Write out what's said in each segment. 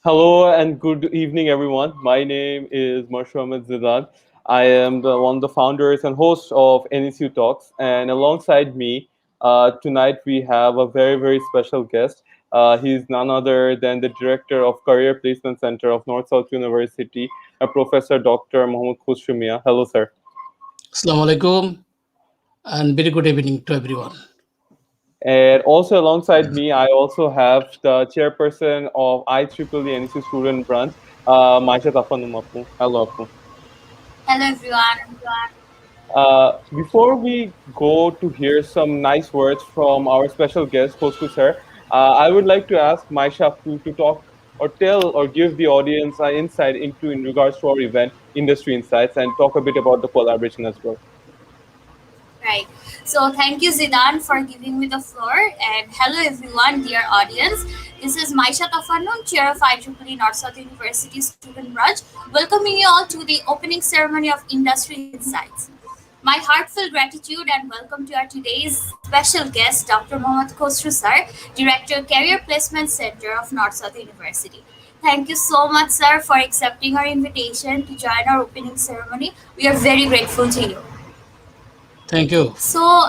Hello and good evening, everyone. My name is Marshu Ahmed Zidan. I am one of the founders and host of NSU Talks, and alongside me tonight we have a very special guest. He's none other than the director of Career Placement Center of North South University, Professor Dr. Mohammed Khusrumia. Hello, sir. Assalamu alaikum and very good evening to everyone. And also alongside me, I also have the chairperson of IEEE NSU Student Branch, Maisha Tafanum Apu. Hello, Apu. Hello everyone. Before we go to hear some nice words from our special guest, Khosru sir, I would like to ask Maisha to talk or tell or give the audience an insight into in regards to our event, Industry Insights, and talk a bit about the collaboration as well. Right. So thank you Zidan for giving me the floor and hello everyone, dear audience. This is Maisha Tafanum, Chair of IEEE North South University Student Branch, welcoming you all to the opening ceremony of Industry Insights. My heartfelt gratitude and welcome to our today's special guest, Dr. Mohammed Khosru sir, Director Career Placement Center of North South University. Thank you so much, sir, for accepting our invitation to join our opening ceremony. We are very grateful to you. Thank you. So,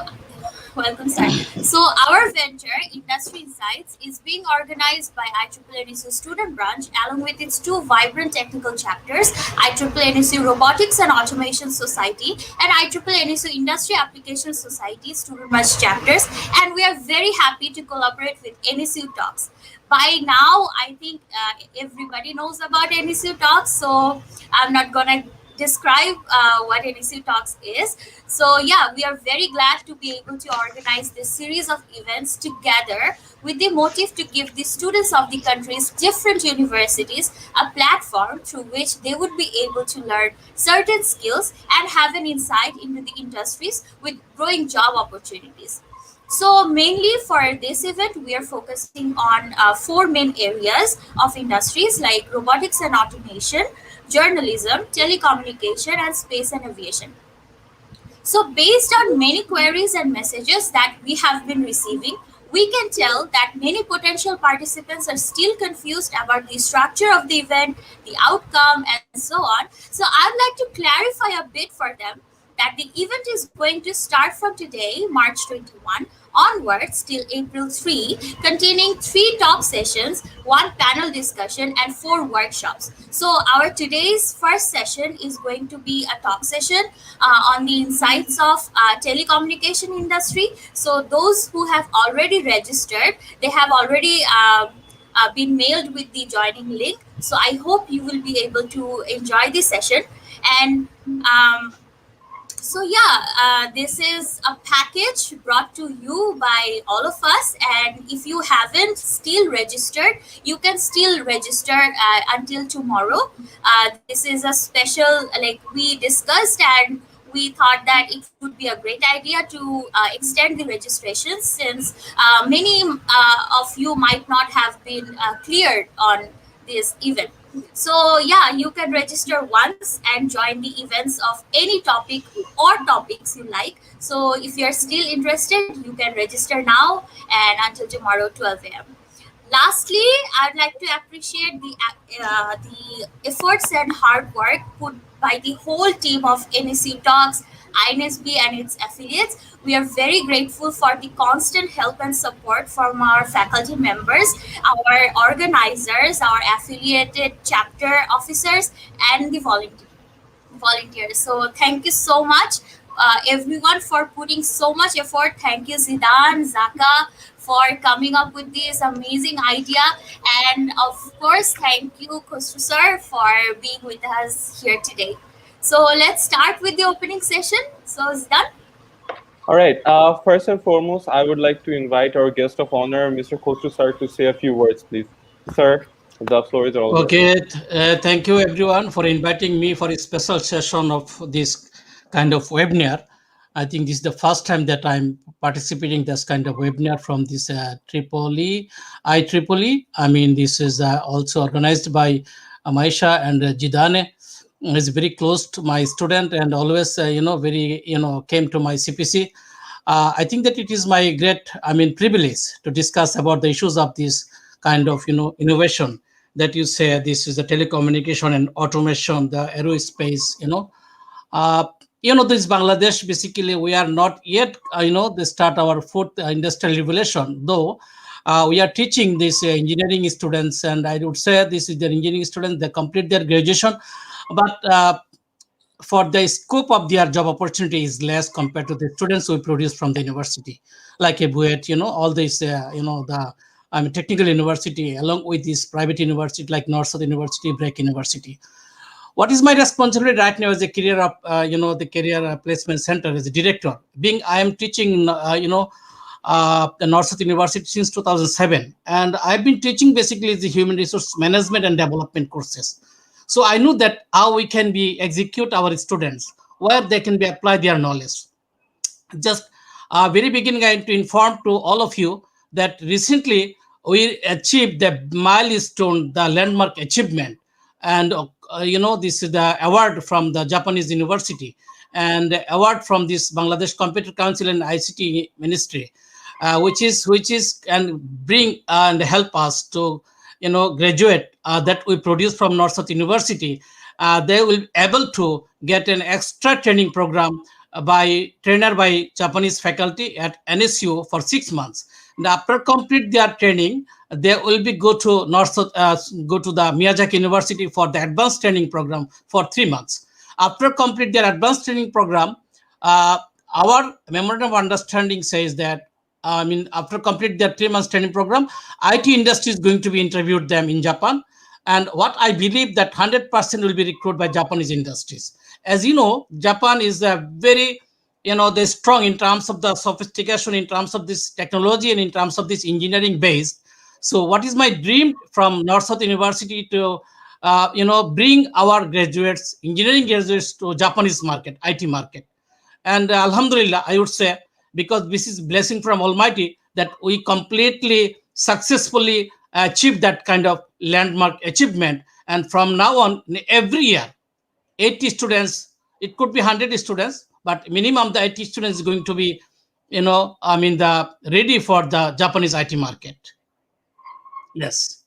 welcome, sir. So, our venture, Industry Insights, is being organized by IEEE NSU Student Branch along with its two vibrant technical chapters, IEEE NSU Robotics and Automation Society and IEEE NSU Industry Application Society Student Branch chapters. And we are very happy to collaborate with NSU Talks. By now, I think everybody knows about NSU Talks, so I'm not going to describe what NSU Talks is. So yeah, we are very glad to be able to organize this series of events together with the motive to give the students of the country's different universities a platform through which they would be able to learn certain skills and have an insight into the industries with growing job opportunities. So mainly for this event, we are focusing on four main areas of industries like robotics and automation, journalism, telecommunication, and space and aviation. So based on many queries and messages that we have been receiving, we can tell that many potential participants are still confused about the structure of the event, the outcome, and so on. So I'd like to clarify a bit for them that the event is going to start from today, March 21, onwards till April 3, containing 3 talk sessions, 1 panel discussion, and 4 workshops. So our today's first session is going to be a talk session on the insights of telecommunication industry. So those who have already registered, they have already been mailed with the joining link. So I hope you will be able to enjoy this session. And so yeah, this is a package brought to you by all of us, and if you haven't still registered, you can still register until tomorrow. This is a special, like we discussed, and we thought that it would be a great idea to extend the registration since many of you might not have been cleared on this event. So yeah, you can register once and join the events of any topic or topics you like. So if you're still interested, you can register now and until tomorrow 12 a.m. Lastly, I'd like to appreciate the efforts and hard work put by the whole team of NSU Talks, INSB, and its affiliates. We are very grateful for the constant help and support from our faculty members, our organizers, our affiliated chapter officers, and the volunteers. So thank you so much, everyone, for putting so much effort. Thank you, Zidan, Zaka, for coming up with this amazing idea. And of course, thank you, Khosru sir, for being with us here today. So let's start with the opening session. So Zidan. All right. First and foremost, I would like to invite our guest of honor, Mr. Khosru sir, to say a few words, please. Sir, the floor is all yours. Okay, thank you everyone for inviting me for a special session of this kind of webinar. I think this is the first time that I'm participating this kind of webinar from this IEEE. I mean, this is also organized by Maisha and Jidane. Is very close to my student and always, very, came to my CPC. I think that it is my great, privilege to discuss about the issues of this kind of, innovation that you say this is the telecommunication and automation, the aerospace, uh, this Bangladesh, basically, we are not yet, they start our fourth industrial revolution, though we are teaching these engineering students, and I would say this is the engineering students, they complete their graduation, but for the scope of their job opportunity is less compared to the students we produce from the university, like a BUET, all these, the technical university, along with this private university like North South University, Break University. What is my responsibility right now as a career of, the career placement center as a director? Being I am teaching, the North South University since 2007, and I've been teaching basically the human resource management and development courses. So I know that how we can be execute our students, where they can be apply their knowledge. Just very beginning, I want to inform to all of you that recently we achieved the milestone, the landmark achievement, and this is the award from the Japanese university and award from this Bangladesh Computer Council and ICT Ministry, which is and bring and help us to graduate that we produce from North South University. They will be able to get an extra training program by trainer by Japanese faculty at NSU for 6 months. And after complete their training, they will be go to go to the Miyazaki University for the advanced training program for 3 months. After complete their advanced training program, uh, our memorandum of understanding says that after complete their 3 months training program, IT industry is going to be interviewed them in Japan. And what I believe that 100% will be recruited by Japanese industries. As you know, Japan is a very, they're strong in terms of the sophistication, in terms of this technology, and in terms of this engineering base. So what is my dream from North South University to, bring our graduates, engineering graduates to Japanese market, IT market. And Alhamdulillah, I would say, because this is blessing from Almighty that we completely successfully achieved that kind of landmark achievement. And from now on, every year, 80 students, it could be 100 students, but minimum the 80 students is going to be, the ready for the Japanese IT market. Yes.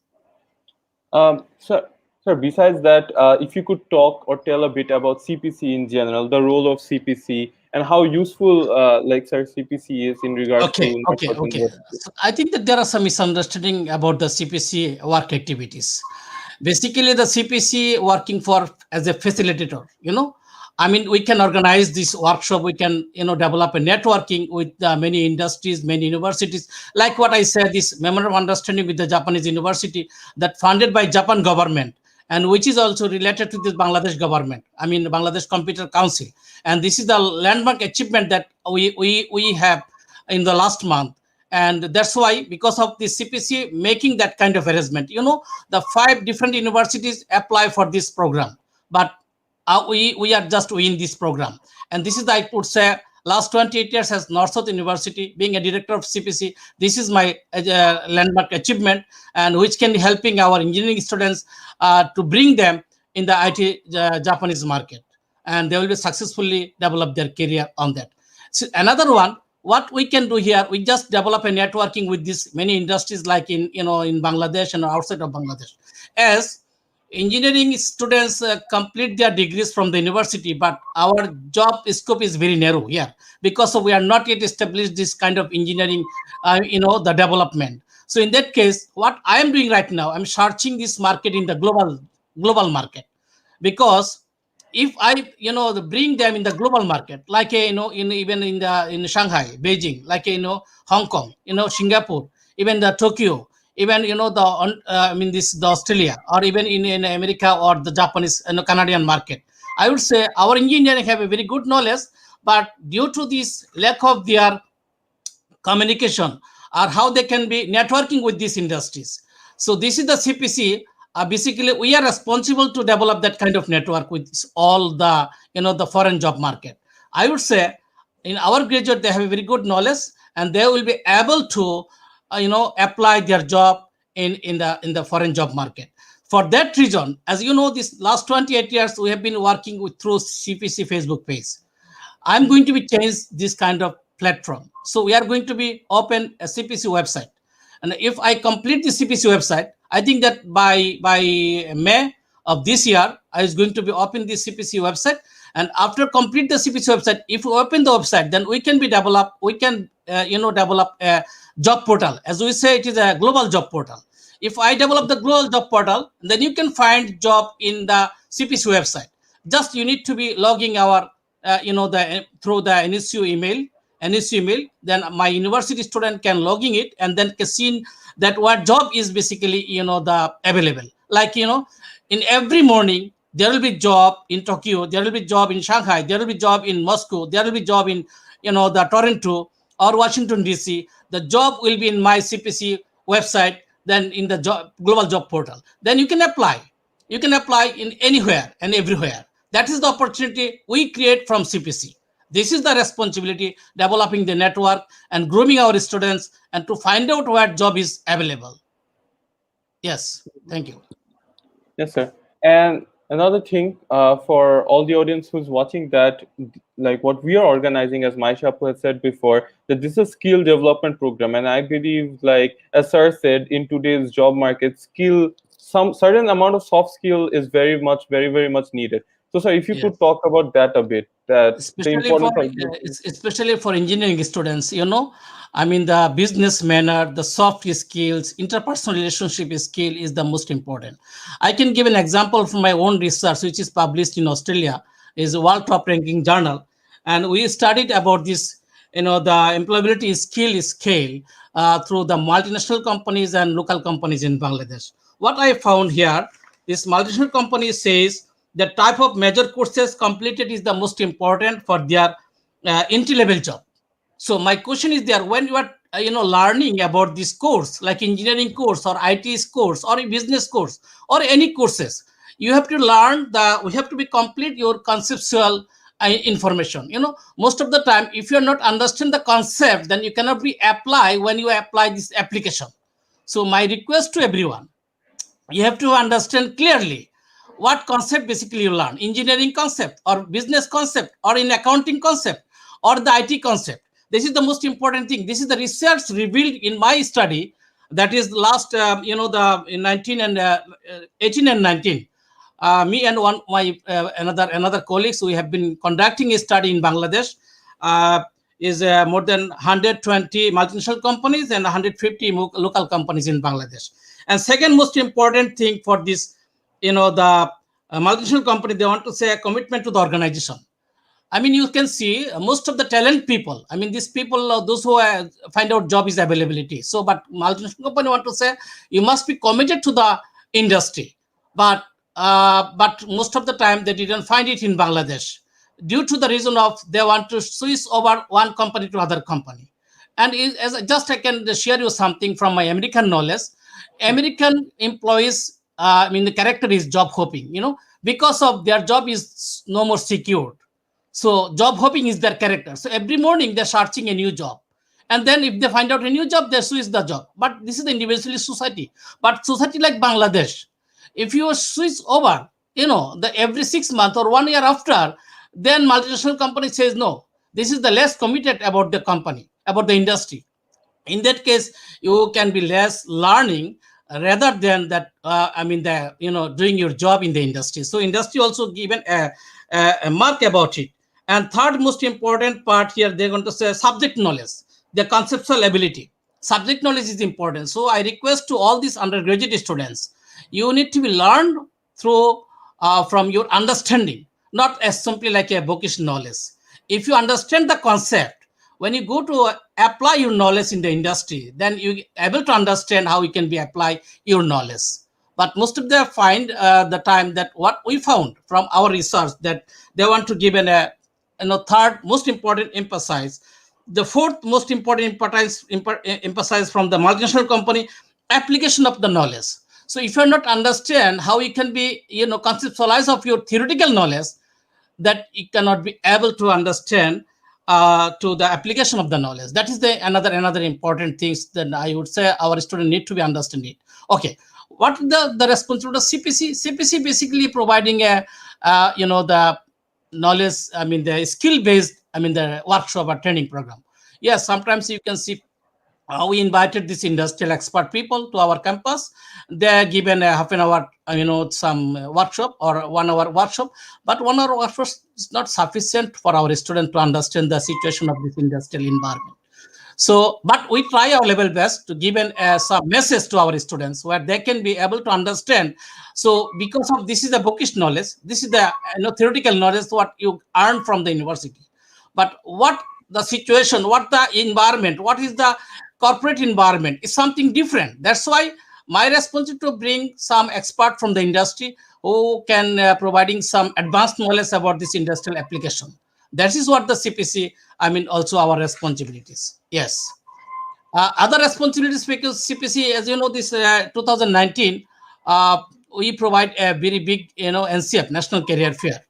So, besides that, if you could talk or tell a bit about CPC in general, the role of CPC, and how useful, sir, CPC is in regards to Okay, North okay, South okay. University. So I think that there are some misunderstanding about the CPC work activities. Basically, the CPC working for as a facilitator. We can organize this workshop. We can, develop a networking with many industries, many universities. Like what I said, this memorandum of understanding with the Japanese university that funded by Japan government, and which is also related to the Bangladesh government. Bangladesh Computer Council, and this is the landmark achievement that we have in the last month. And that's why, because of the CPC making that kind of arrangement, the 5 different universities apply for this program, but we are just in this program. And this is, I would say, last 28 years as North South University being a director of CPC, this is my landmark achievement, and which can be helping our engineering students to bring them in the IT Japanese market, and they will be successfully develop their career on that. So another one, what we can do here, we just develop a networking with these many industries, like in Bangladesh and outside of Bangladesh. As engineering students complete their degrees from the university, but our job scope is very narrow here, because we are not yet established this kind of engineering, the development. So in that case, what I am doing right now, I'm searching this market in the global market, because if I bring them in the global market, like in even in Shanghai, Beijing, like Hong Kong, Singapore, even the Tokyo, even this the Australia, or even in America or the Japanese and Canadian market, I would say our engineering have a very good knowledge, but due to this lack of their communication, or how they can be networking with these industries. So this is the CPC. Basically, we are responsible to develop that kind of network with all the the foreign job market. I would say in our graduate, they have a very good knowledge, and they will be able to apply their job in the foreign job market. For that reason, as you know, this last 28 years we have been working with through CPC Facebook page. I'm going to be change this kind of platform. So we are going to be open a CPC website. And if I complete the CPC website, I think that by May of this year, I is going to be open the CPC website. And after complete the CPC website, if we open the website, then we can develop a job portal. As we say, it is a global job portal. If I develop the global job portal, then you can find job in the CPC website. Just you need to be logging our through the NSU email. Then my university student can logging it, and then can see that what job is basically the available. Like in every morning there will be job in Tokyo, there will be job in Shanghai, there will be job in Moscow, there will be job in the Toronto or Washington DC. The job will be in my CPC website, then in the global job portal. Then you can apply. You can apply in anywhere and everywhere. That is the opportunity we create from CPC. This is the responsibility, developing the network and grooming our students and to find out where job is available. Yes, thank you. Yes, sir. And another thing for all the audience who's watching, that like what we are organizing, as Maisha has said before, that this is a skill development program. And I believe, like as sir said, in today's job market, some certain amount of soft skill is very much needed. So sir, if you Yes. could talk about that a bit, that the importance of Especially for engineering students, I mean, the business manner, the soft skills, interpersonal relationship skill is the most important. I can give an example from my own research, which is published in Australia, is a world top ranking journal, and we studied about this, the employability skill scale through the multinational companies and local companies in Bangladesh. What I found here, this multinational company says the type of major courses completed is the most important for their entry level job. So my question is there, when you are learning about this course, like engineering course or IT course or a business course or any courses, you have to learn we have to be complete your conceptual information. Most of the time, if you are not understand the concept, then you cannot be apply when you apply this application. So my request to everyone, you have to understand clearly what concept basically you learn, engineering concept or business concept or in accounting concept or the IT concept. This is the most important thing. This is the research revealed in my study, that is last the in 19 and 18 and 19. Me and one my another colleagues, we have been conducting a study in Bangladesh. Is more than 120 multinational companies and 150 local companies in Bangladesh. And second most important thing for this, the multinational company, they want to say a commitment to the organization. I mean, you can see most of the talent people. I mean, these people, those who find out job is availability. So, but multinational company want to say you must be committed to the industry. But most of the time they didn't find it in Bangladesh, due to the reason of they want to switch over one company to other company. And I can share you something from my American knowledge. American employees, I mean, the character is job hopping, because of their job is no more secured. So job hopping is their character. So every morning they're searching a new job. And then if they find out a new job, they switch the job. But this is the individualist society. But society like Bangladesh, if you switch over, the every 6 months or 1 year after, then multinational company says, no, this is the less committed about the company, about the industry. In that case, you can be less learning rather than that, doing your job in the industry. So industry also given a mark about it. And third most important part here, they're going to say subject knowledge, the conceptual ability. Subject knowledge is important. So I request to all these undergraduate students, you need to be learned through from your understanding, not as simply like a bookish knowledge. If you understand the concept, when you go to apply your knowledge in the industry, then you able to understand how you can be apply your knowledge. But most of them find the time that what we found from our research, that they want to give a third most important emphasis, the fourth most important emphasize from the multinational company, application of the knowledge. So if you're not understand how you can be conceptualize of your theoretical knowledge, that you cannot be able to understand to the application of the knowledge. That is the another important things that I would say our student need to be understanding. Okay, what the responsibility of CPC? CPC basically providing a the knowledge. I mean the skill based. I mean the workshop or training program. Yes, sometimes you can see we invited this industrial expert people to our campus. They are given a half an hour, some workshop or 1 hour workshop. But 1 hour workshop is not sufficient for our student to understand the situation of this industrial environment. So, but we try our level best to give some message to our students where they can be able to understand. So, because of this is the bookish knowledge, this is the theoretical knowledge what you earn from the university. But what the situation, what the environment, what is the corporate environment is something different. That's why my responsibility to bring some expert from the industry who can providing some advanced knowledge about this industrial application. That is what the CPC, also our responsibilities. Yes. Other responsibilities, because CPC, as you know, this 2019, we provide a very big, NCF, National Career Fair.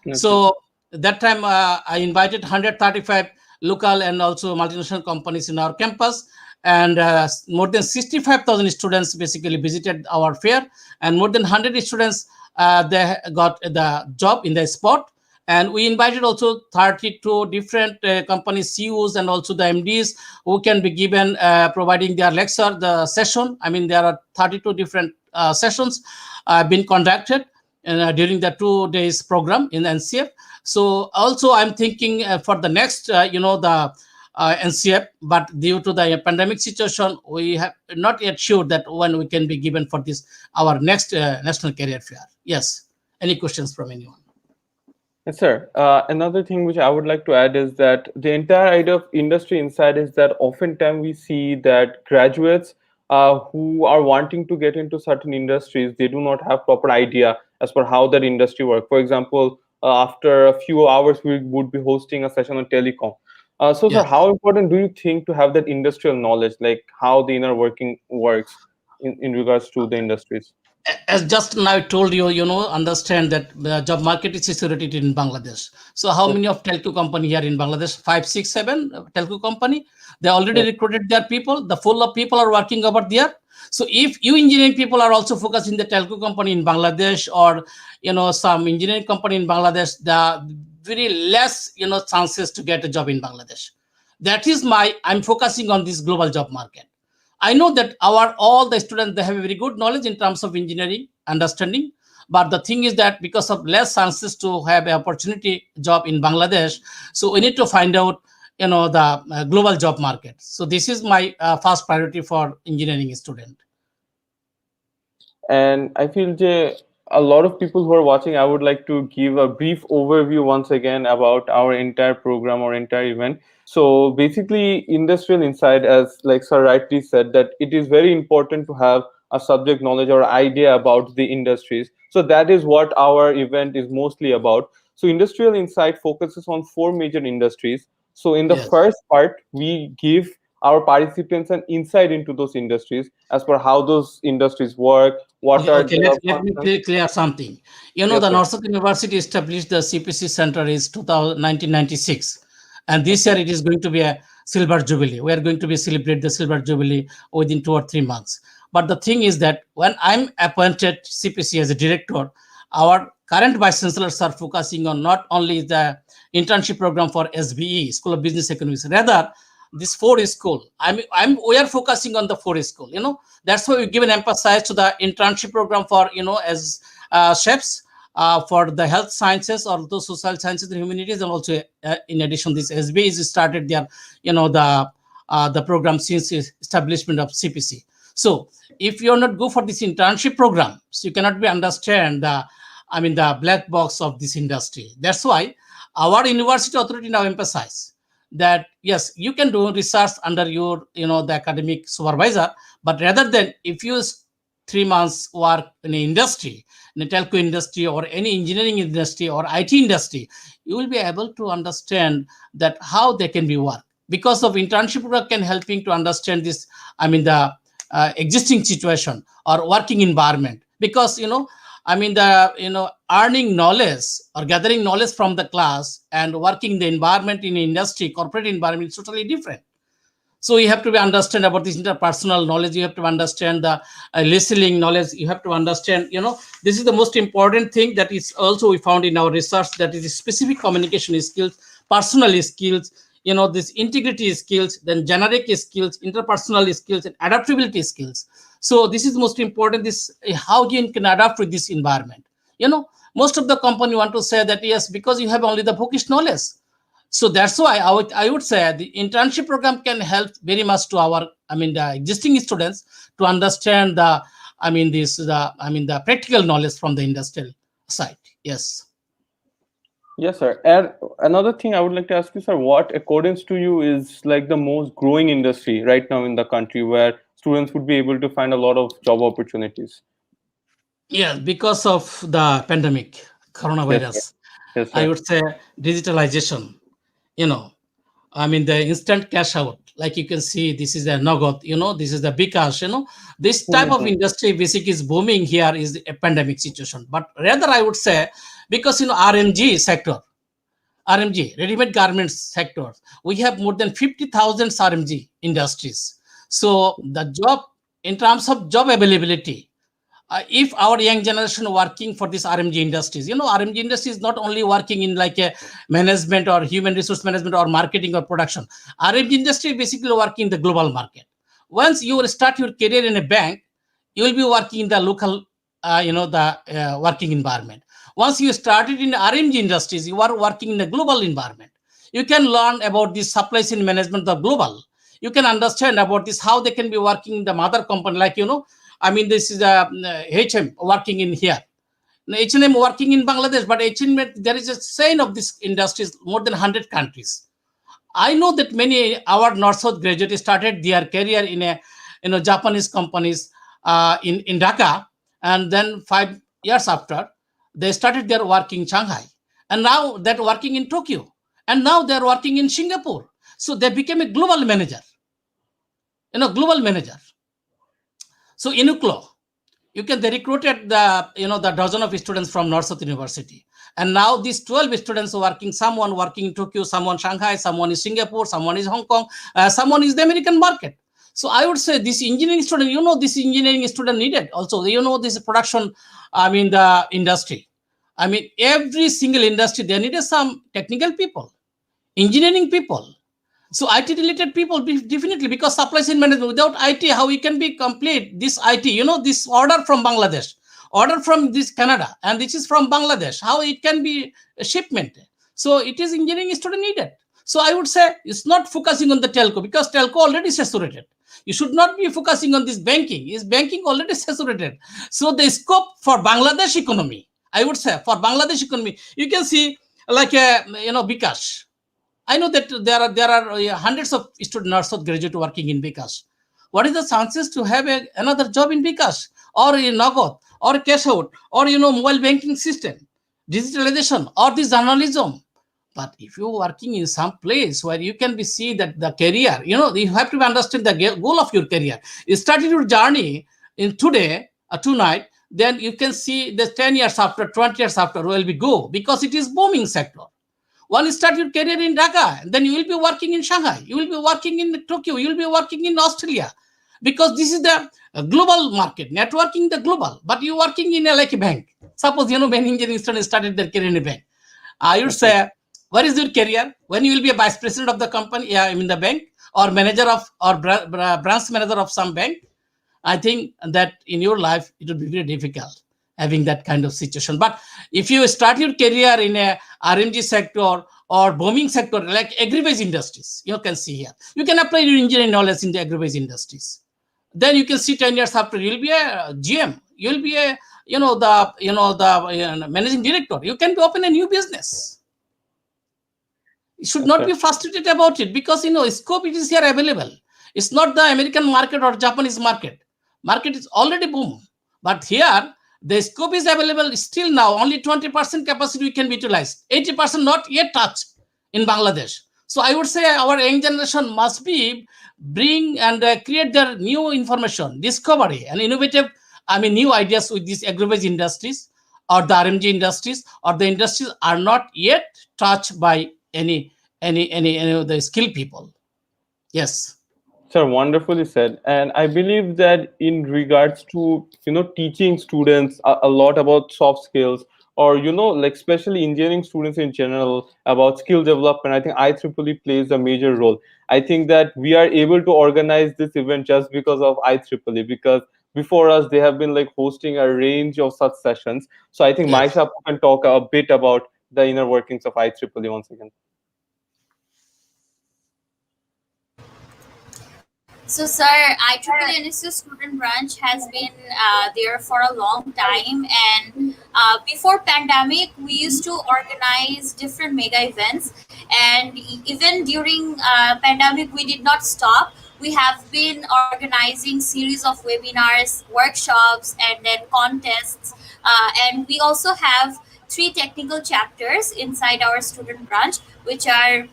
Okay. So that time I invited 135 local and also multinational companies in our campus, and more than 65,000 students basically visited our fair, and more than 100 students they got the job in the spot. And we invited also 32 different company CEOs and also the MDs who can be given providing their lecture, the session. There are 32 different sessions been conducted during the 2 days program in NCF. So also I'm thinking for the next, the NCF, but due to the pandemic situation, we have not yet sure that when we can be given for this, our next National Career Fair. Yes. Any questions from anyone? Yes, sir. Another thing which I would like to add is that the entire idea of industry insight is that oftentimes we see that graduates who are wanting to get into certain industries, they do not have proper idea as per how that industry works. For example, after a few hours, we would be hosting a session on telecom. So, sir, Yes. how important do you think to have that industrial knowledge, like how the inner working works in regards to the industries? As just now I told you, understand that the job market is saturated in Bangladesh. So how Yes, many of telco company here in Bangladesh? 5, 6, 7 telco company. They already yes, recruited their people. The full of people are working over there. So if you engineering people are also focused in the telco company in Bangladesh, or some engineering company in Bangladesh, the very less chances to get a job in Bangladesh. That is I'm focusing on this global job market. I know that all the students, they have a very good knowledge in terms of engineering understanding, but the thing is that because of less chances to have an opportunity job in Bangladesh, so we need to find out the global job market. So this is my first priority for engineering student. and I feel a lot of people who are watching, I would like to give a brief overview once again about our entire program or entire event. So basically, industrial insight, as like Sir rightly said, that it is very important to have a subject knowledge or idea about the industries. So that is what our event is mostly about. So industrial insight focuses on four major industries. So in the Yes. first part, we give our participants an insight into those industries as per how those industries work, what Okay, are okay. the Let me functions. clear something. Yes, The sir. North University established the CPC Center is 1996, and this year it is going to be a silver jubilee. We are going to be celebrate the silver jubilee within 2 or 3 months. But the thing is that when I'm appointed CPC as a director, our current vice chancellors are focusing on not only the internship program for SBE, School of Business Economics, rather this four school. We are focusing on the four school. That's why we give an emphasis to the internship program for as chefs, for the health sciences or the social sciences and humanities, and also in addition this SB is started their the program since establishment of CPC. So if you're not go for this internship program, so you cannot be understand the black box of this industry. That's why our university authority now emphasize that yes, you can do research under your the academic supervisor, but rather than if you 3 months work in an industry, in a telco industry or any engineering industry or IT industry, you will be able to understand that how they can be work, because of internship work can helping to understand this the existing situation or working environment. Because the earning knowledge or gathering knowledge from the class and working the environment in industry, corporate environment is totally different. So you have to be understand about this interpersonal knowledge. You have to understand the listening knowledge. You have to understand, this is the most important thing that is also we found in our research, that is specific communication skills, personal skills, this integrity skills, then generic skills, interpersonal skills, and adaptability skills. So this is most important, this how you can adapt with this environment. Most of the company want to say that yes, because you have only the bookish knowledge. So that's why I would say the internship program can help very much to our, the existing students to understand the practical knowledge from the industrial side. Yes. Yes, sir. And another thing I would like to ask you, sir, what according to you is like the most growing industry right now in the country where students would be able to find a lot of job opportunities? Yeah, because of the pandemic, Yes, sir. coronavirus, Yes, I sir. would say digitalization, you know, the instant cash out, like you can see, this is a Nagot, this is the Bikash, this type of Mhm. industry basic is booming here is a pandemic situation. But rather, I would say, because, RMG sector, RMG, ready-made garments sector, we have more than 50,000 RMG industries. So the job, in terms of job availability, if our young generation working for this RMG industries, RMG industry is not only working in like a management or human resource management or marketing or production. RMG industry basically working in the global market. Once you will start your career in a bank, you will be working in the local, the working environment. Once you started in RMG industries, you are working in a global environment. You can learn about this supply chain management of global. You can understand about this how they can be working in the mother company, like this is a HM working in here. H&M working in Bangladesh, but H&M, there is a chain of this industries more than 100 countries. I know that many our North-South graduates started their career in a Japanese companies in Dhaka, and then 5 years after they started their work in Shanghai, and now they're working in Tokyo, and now they're working in Singapore. So they became a global manager, global manager. So Uniqlo, they recruited the dozen of students from North South University, and now these 12 students are working, someone working in Tokyo, someone Shanghai, someone is Singapore, someone is Hong Kong, someone is the American market. So I would say this engineering student, this engineering student needed also, this production, the industry, every single industry they needed some technical people, engineering people. So IT related people, definitely, because supply chain management, without IT, how we can be complete this IT, this order from Bangladesh, order from this Canada, and this is from Bangladesh, how it can be a shipment. So it is engineering student needed. So I would say it's not focusing on the telco, because telco already saturated. You should not be focusing on this banking. Is banking already saturated? So the scope for Bangladesh economy, I would say, for Bangladesh economy, you can see like a Bikash. I know that there are hundreds of student nurses graduate working in Bikash. What is the chances to have another job in Bikash or in Nagot or cash out or mobile banking system, digitalization or this journalism? But if you're working in some place where you can be see that the career, you have to understand the goal of your career. You started your journey in today, tonight, then you can see the 10 years after, 20 years after, where will we go? Because it is booming sector. One, start your career in Dhaka, then you will be working in Shanghai, you will be working in Tokyo, you will be working in Australia, because this is the global market, networking the global. But you working in like a bank. Suppose many engineering students started their career in a bank. I would Okay. say, what is your career? When you will be a vice president of the company, the bank, or manager of or branch manager of some bank. I think that in your life it will be very difficult having that kind of situation. But if you start your career in a RMG sector or booming sector like agri-based industries, you can see here, you can apply your engineering knowledge in the agri-based industries. Then you can see 10 years after you'll be a GM, you'll be a the managing director. You can be open a new business. You should not Okay. be frustrated about it, because scope it is here available. It's not the American market or Japanese market. Market is already boom, but here the scope is available still now. Only 20% capacity we can utilize. 80% not yet touched in Bangladesh. So I would say our young generation must be bring and create their new information, discovery, and innovative. New ideas with these agri-based industries or the RMG industries, or the industries are not yet touched by any of the skilled people. Yes. Sir, wonderfully said. And I believe that in regards to teaching students a lot about soft skills or like especially engineering students in general about skill development, I think IEEE plays a major role. I think that we are able to organize this event just because of IEEE, because before us they have been like hosting a range of such sessions. So I think Yes. Maisha can talk a bit about the inner workings of IEEE once again. So, sir, IEEE NSU Student Branch has been there for a long time, and before pandemic, we used to organize different mega events, and even during pandemic, we did not stop. We have been organizing series of webinars, workshops, and then contests, and we also have three technical chapters inside our student branch, which are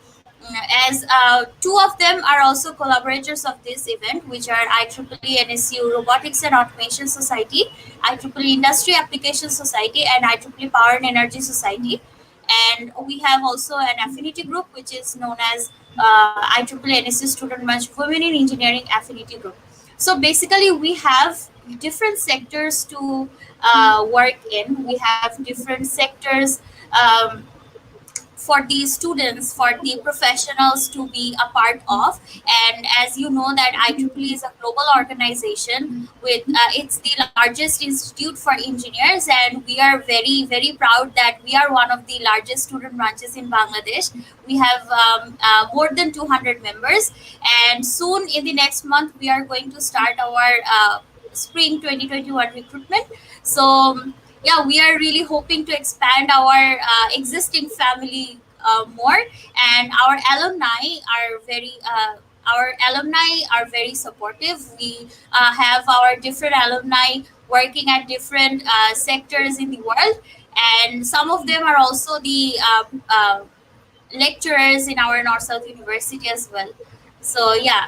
as two of them are also collaborators of this event, which are IEEE NSU Robotics and Automation Society, IEEE Industry Application Society, and IEEE Power and Energy Society. And we have also an affinity group, which is known as IEEE NSU Student Branch Women in Engineering Affinity Group. So basically, we have different sectors to work in. We have different sectors. For the students, for the professionals to be a part of. And as you know that IEEE is a global organization with it's the largest institute for engineers, and we are very very proud that we are one of the largest student branches in Bangladesh. We have more than 200 members, and soon in the next month we are going to start our spring 2021 recruitment. So yeah, we are really hoping to expand our existing family more, and our alumni are very supportive. We have our different alumni working at different sectors in the world, and some of them are also the lecturers in our North South University as well. So yeah,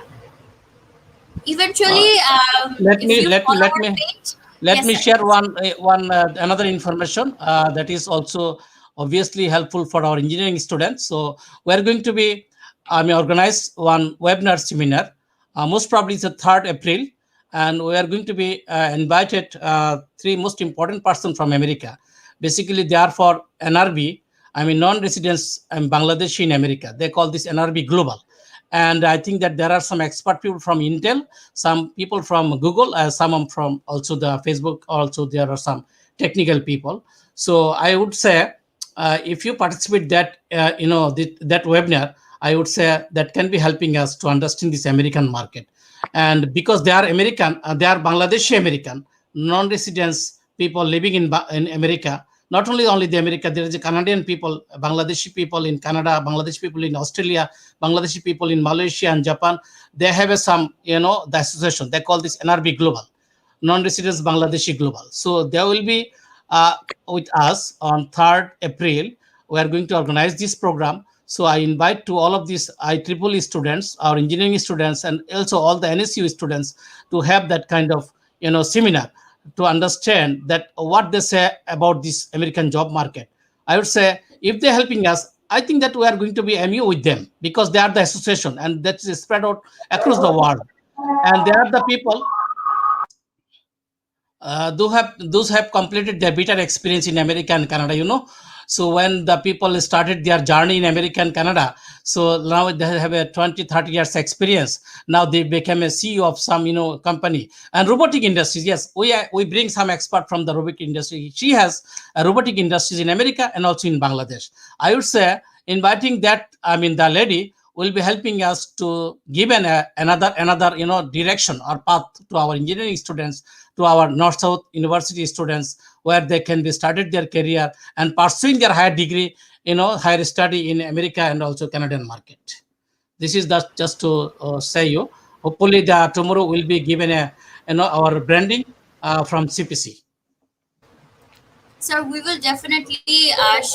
Uh, eventually, let if me you let me follow let our me page. let Yes, me sir. share Yes. one another information that is also obviously helpful for our engineering students. So we are going to be organize one webinar seminar. Most probably it's the 3rd April, and we are going to be invited three most important persons from America. Basically, they are for NRB. I mean, non-residents and Bangladeshi in America. They call this NRB Global. And I think that there are some expert people from Intel, some people from Google, some from also the Facebook. Also, there are some technical people. So I would say, if you participate that that webinar, I would say that can be helping us to understand this American market. And because they are American, they are Bangladeshi American non-residents people living in America. Not only the America, there is a Canadian people, Bangladeshi people in Canada, Bangladeshi people in Australia, Bangladeshi people in Malaysia and Japan. They have some, the association. They call this NRB Global, non-residents Bangladeshi Global. So they will be with us on 3rd April. We are going to organize this program. So I invite to all of these IEEE students, our engineering students, and also all the NSU students to have that kind of seminar to understand that what they say about this American job market. I would say if they're helping us, I think that we are going to be MU with them because they are the association and that is spread out across the world. And they are the people those have completed their bitter experience in America and Canada. So when the people started their journey in America and Canada, so now they have a 20-30 years experience. Now they became a CEO of some company and robotic industries. Yes, we bring some expert from the robotic industry. She has a robotic industries in America and also in Bangladesh. I would say inviting that, I mean, the lady will be helping us to give another direction or path to our engineering students, to our North South University students, where they can be started their career and pursuing their higher degree, higher study in America and also Canadian market. This is just to say you. Hopefully, tomorrow will be given our branding from CPC. So we will definitely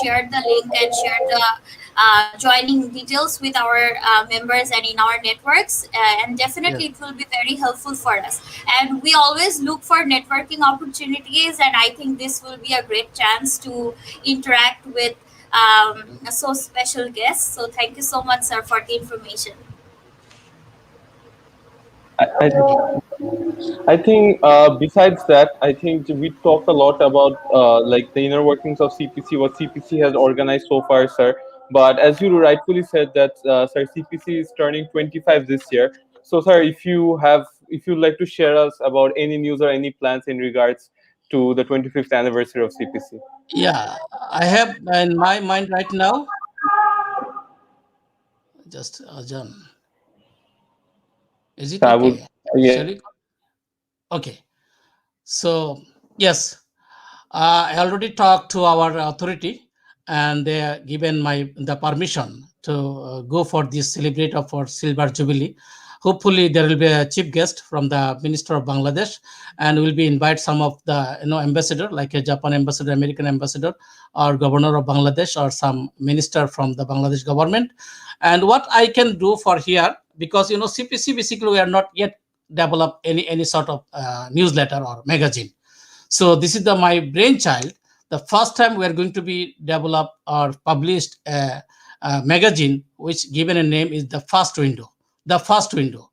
share the link and share the joining details with our members and in our networks, and Yes. definitely it will be very helpful for us. And we always look for networking opportunities, and I think this will be a great chance to interact with so special guests. So thank you so much, sir, for the information. I I think besides that, I think we talked a lot about like the inner workings of CPC, what CPC has organized so far, sir. But as you rightfully said that, sir, CPC is turning 25 this year. So, sir, if you'd like to share us about any news or any plans in regards to the 25th anniversary of CPC. Yeah, I have in my mind right now. Just John, is it So I would, okay? yeah. Shall we? Okay. So yes, I already talked to our authority, and they are given the permission to go for this celebrate of for Silver Jubilee. Hopefully, there will be a chief guest from the Minister of Bangladesh, and will be invite some of the ambassador, like a Japan ambassador, American ambassador, or governor of Bangladesh, or some minister from the Bangladesh government. And what I can do for here, because CPC basically we are not yet developed any sort of newsletter or magazine. So this is the my brainchild. The first time we are going to be developed or published a magazine which given a name is the first window. The first window.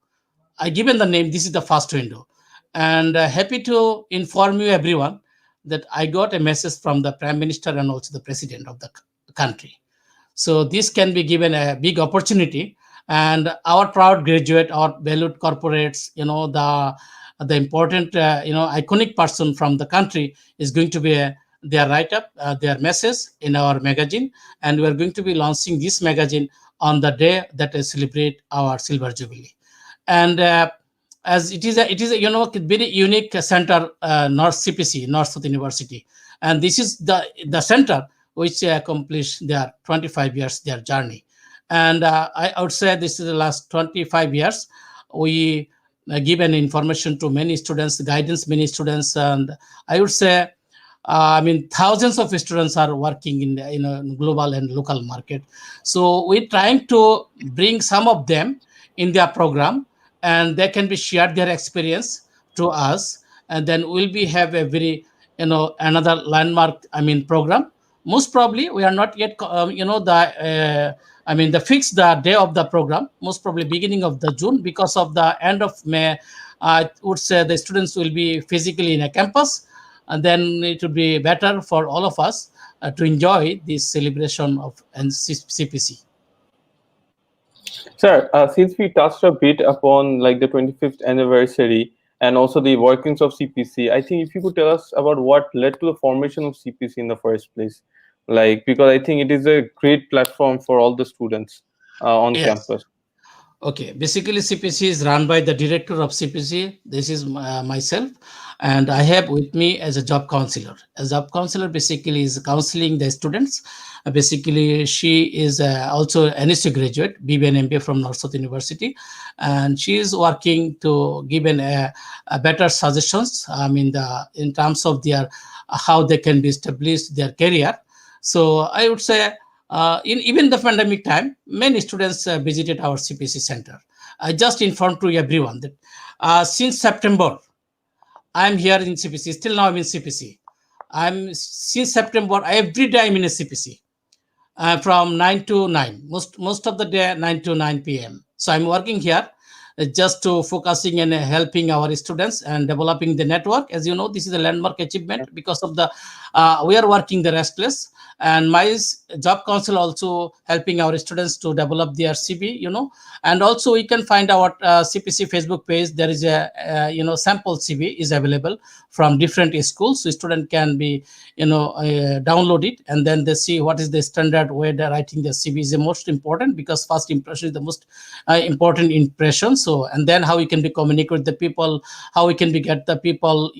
I given the name. This is the first window, and happy to inform you everyone that I got a message from the Prime Minister and also the President of the country. So this can be given a big opportunity, and our proud graduate, our valued corporates, the important, iconic person from the country is going to be their write up, their message in our magazine, and we are going to be launching this magazine on the day that I celebrate our silver jubilee. And as it is a very unique center, North CPC, North South University, and this is the center which accomplished their 25 years their journey. And I would say this is the last 25 years we given information to many students, guidance many students, and I would say I mean thousands of students are working in the global and local market. So we're trying to bring some of them in their program, and they can be shared their experience to us, and then we'll be have a very another landmark program. Most probably we are not yet the the fixed the day of the program, most probably beginning of the June, because of the end of May. I would say the students will be physically in a campus, and then it will be better for all of us to enjoy this celebration of CPC. Sir, since we touched a bit upon like the 25th anniversary and also the workings of CPC, I think if you could tell us about what led to the formation of CPC in the first place, like because I think it is a great platform for all the students on Yes. campus. Okay, basically CPC is run by the director of CPC. This is myself, and I have with me as a job counselor. A job counselor basically is counseling the students. Basically, she is also NSU graduate, BBA and MBA from North South University, and she is working to give a better suggestions. In terms of their how they can be established their career. So I would say in even the pandemic time, many students visited our CPC center. I just informed to everyone that since September, I'm here in CPC. Still now I'm in CPC. I'm since September every day I'm in a CPC from 9 to 9. Most of the day 9 to 9 p.m. So I'm working here just to focusing and helping our students and developing the network. As you know, this is a landmark achievement because of the we are working the restless, and my job council also helping our students to develop their CV, and also we can find our CPC Facebook page. There is a sample CV is available from different schools, so student can be download it, and then they see what is the standard way they're writing the CV is the most important, because first impression is the most important impression. So, and then how we can be communicate with the people, how we can be get the people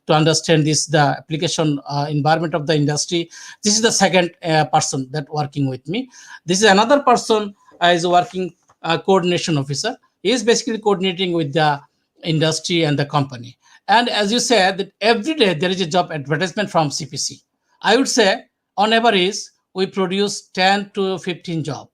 to understand this the application environment of the industry. This is the second person that working with me. This is another person is working coordination officer. He is basically coordinating with the industry and the company. And as you said, that every day there is a job advertisement from CPC. I would say on average we produce 10 to 15 jobs.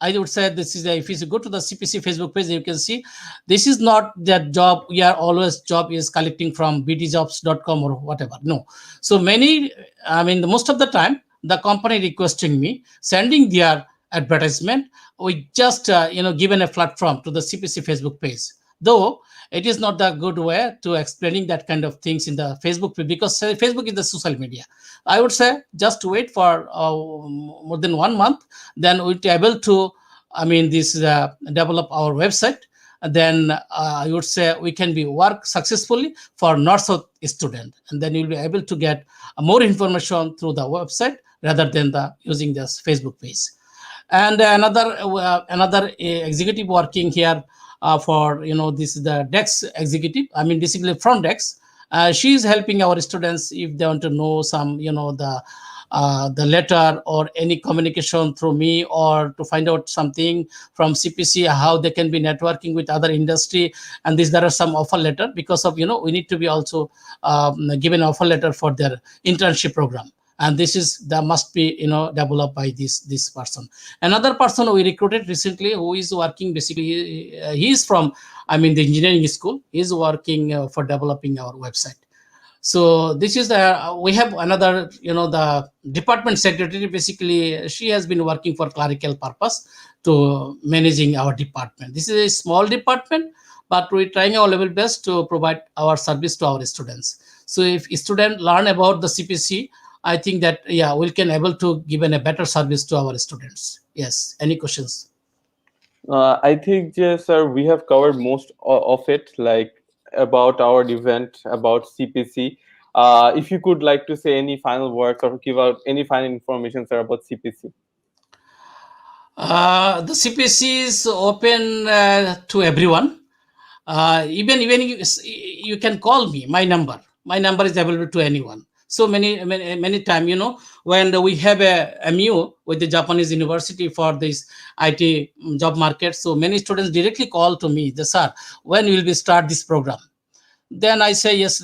I would say this is if you go to the CPC Facebook page, you can see this is not that job. We are always job is collecting from bdjobs.com or whatever. No. So many, most of the time, the company requesting me, sending their advertisement. We just, given a platform to the CPC Facebook page. Though It is not the good way to explaining that kind of things in the Facebook, because Facebook is the social media. I would say just wait for more than 1 month, then we'll be able to, I mean, this develop our website. Then I would say we can be work successfully for north south student, and then you'll be able to get more information through the website rather than the using this Facebook page. And another executive working here for, this is the dex executive, I mean basically front dex. She is helping our students if they want to know some, the letter or any communication through me, or to find out something from CPC, how they can be networking with other industry. And this, there are some offer letter, because of, we need to be also given offer letter for their internship program. And this is that must be, developed by this person. Another person we recruited recently, who is working basically, he is from, I mean, the engineering school. He is working for developing our website. So this is the, we have another, the department secretary. Basically, she has been working for clerical purpose to managing our department. This is a small department, but we're trying our level best to provide our service to our students. So if students learn about the CPC, I think that, yeah, we can able to give a better service to our students. Yes. Any questions? I think, yes, sir, we have covered most of it, like about our event, about CPC. If you could like to say any final words or give out any final information, sir, about CPC. The CPC is open to everyone. Even you can call me. My number is available to anyone. So many time, when we have a MU with the Japanese university for this IT job market, so many students directly call to me, the sir, when will we start this program? Then I say yes.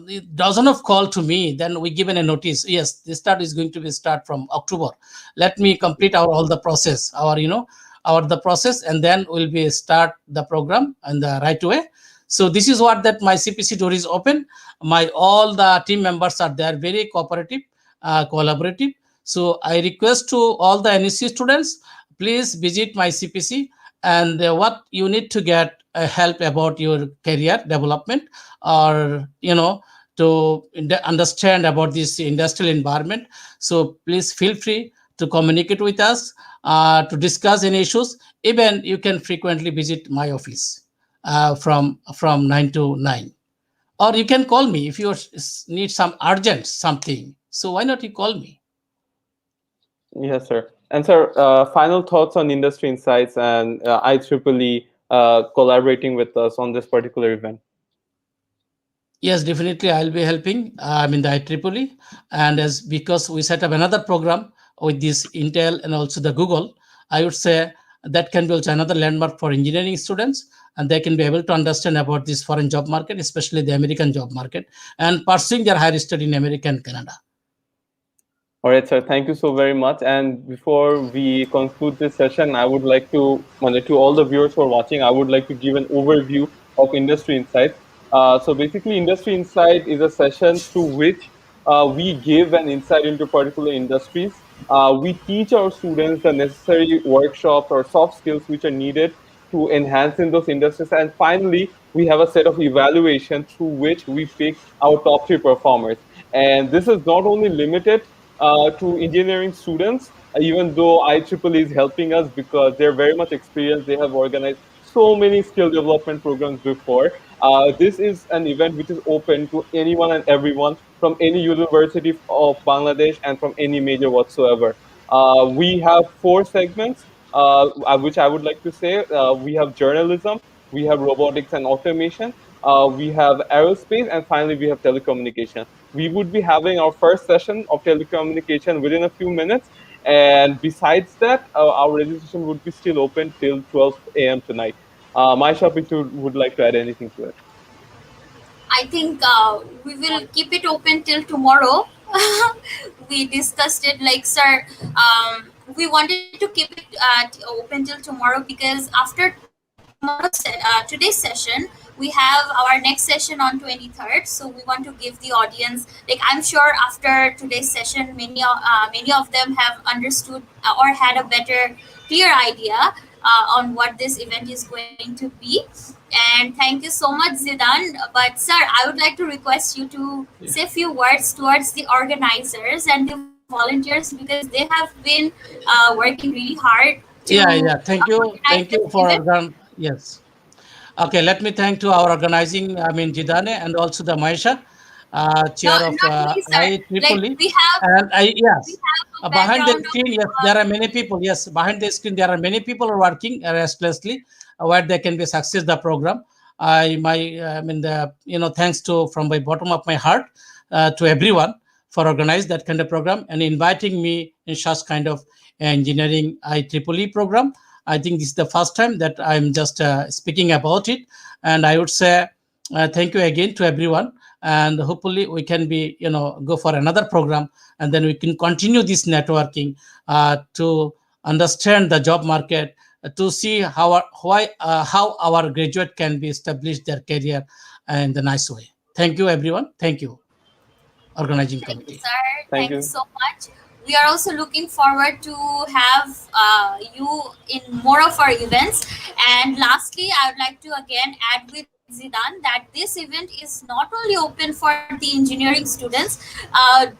It doesn't of call to me. Then we given a notice. Yes, the start is going to be start from October. Let me complete our all the process, our the process, and then we'll be start the program and the right way. So this is what that my CPC door is open. My all the team members are there, very cooperative, collaborative. So I request to all the NSU students, please visit my CPC, and what you need to get help about your career development, or to understand about this industrial environment. So please feel free to communicate with us, to discuss any issues. Even you can frequently visit my office from 9 to 9, or you can call me if you need some urgent something. So why not you call me? Yes, sir. And sir, final thoughts on industry insights and IEEE collaborating with us on this particular event. Yes, definitely I'll be helping. I'm in the IEEE, and as because we set up another program with this Intel and also the Google, I would say that can be also another landmark for engineering students, and they can be able to understand about this foreign job market, especially the American job market, and pursuing their higher study in America and Canada. All right, sir. Thank you so very much. And before we conclude this session, I would like to all the viewers who are watching, I would like to give an overview of Industry Insights. So basically, Industry Insight is a session through which we give an insight into particular industries. We teach our students the necessary workshops or soft skills which are needed to enhance in those industries. And finally, we have a set of evaluation through which we pick our top 3 performers. And this is not only limited to engineering students, even though IEEE is helping us because they're very much experienced. They have organized so many skill development programs before. This is an event which is open to anyone and everyone from any university of Bangladesh and from any major whatsoever. We have 4 segments, which I would like to say. We have journalism, we have robotics and automation, we have aerospace, and finally we have telecommunication. We would be having our first session of telecommunication within a few minutes. And besides that, our registration would be still open till 12 a.m. tonight. My shop, if you would like to add anything to it. I think we will keep it open till tomorrow. We discussed it like, sir, we wanted to keep it open till tomorrow because after today's session, we have our next session on 23rd. So we want to give the audience, like, I'm sure after today's session, many of them have understood or had a better, clear idea on what this event is going to be. And thank you so much, Zidan. But sir, I would like to request you to Yeah. say a few words towards the organizers and the volunteers because they have been working really hard Yeah, to yeah. organize Thank this you for event. yes. Okay, let me thank to our organizing, I mean Jidane, and also the Maisha, No, chair of not me, sir. Like IEEE. we have And I we yes, have a behind the background of screen, yes, there are many people. Yes, behind the screen, there are many people are working restlessly, where they can be success the program. I mean the thanks to from my bottom of my heart to everyone for organize that kind of program and inviting me in such kind of engineering IEEE program. I think this is the first time that I'm just speaking about it, and I would say thank you again to everyone. And hopefully we can be go for another program, and then we can continue this networking to understand the job market, to see how our graduate can be established their career in the nice way. Thank you, everyone. Thank you, organizing Thank you, committee. sir. Thank Thank you you. so much. We are also looking forward to have you in more of our events. And lastly, I would like to again add with Zidan that this event is not only open for the engineering students.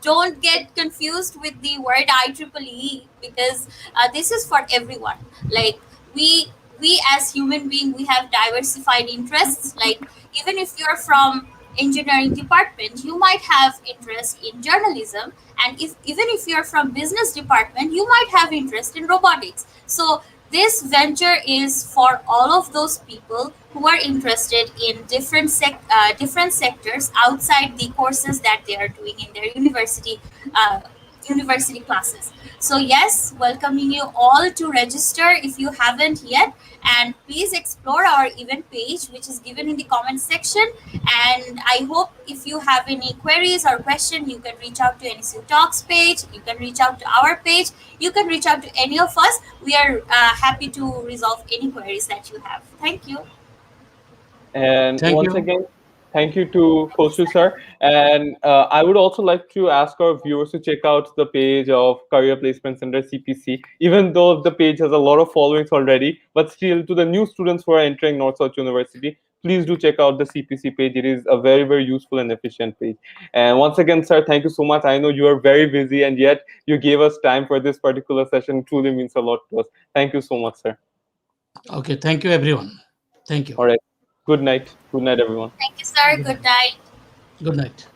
Don't get confused with the word IEEE because this is for everyone. Like we we as human being, we have diversified interests. Like even if you're from engineering department, you might have interest in journalism, and if even if you're from business department, you might have interest in robotics. So this venture is for all of those people who are interested in different sectors outside the courses that they are doing in their uh, university classes. So yes, welcoming you all to register if you haven't yet, and please explore our event page which is given in the comment section. And I hope if you have any queries or question, you can reach out to NSU Talks page, you can reach out to our page, you can reach out to any of us. We are happy to resolve any queries that you have. Thank you. And Thank once you. again, thank you to Thank you, Koshu sir. sir. And I would also like to ask our viewers to check out the page of Career Placements under CPC. Even though the page has a lot of followings already, but still, to the new students who are entering North South University, please do check out the CPC page. It is a very, very useful and efficient page. And once again, sir, thank you so much. I know you are very busy, and yet you gave us time for this particular session. Truly means a lot to us. Thank you so much, sir. Okay, thank you, everyone. Thank you. All right. Good night. Good night, everyone. Thank you, sir. Good Good night. night. Good night.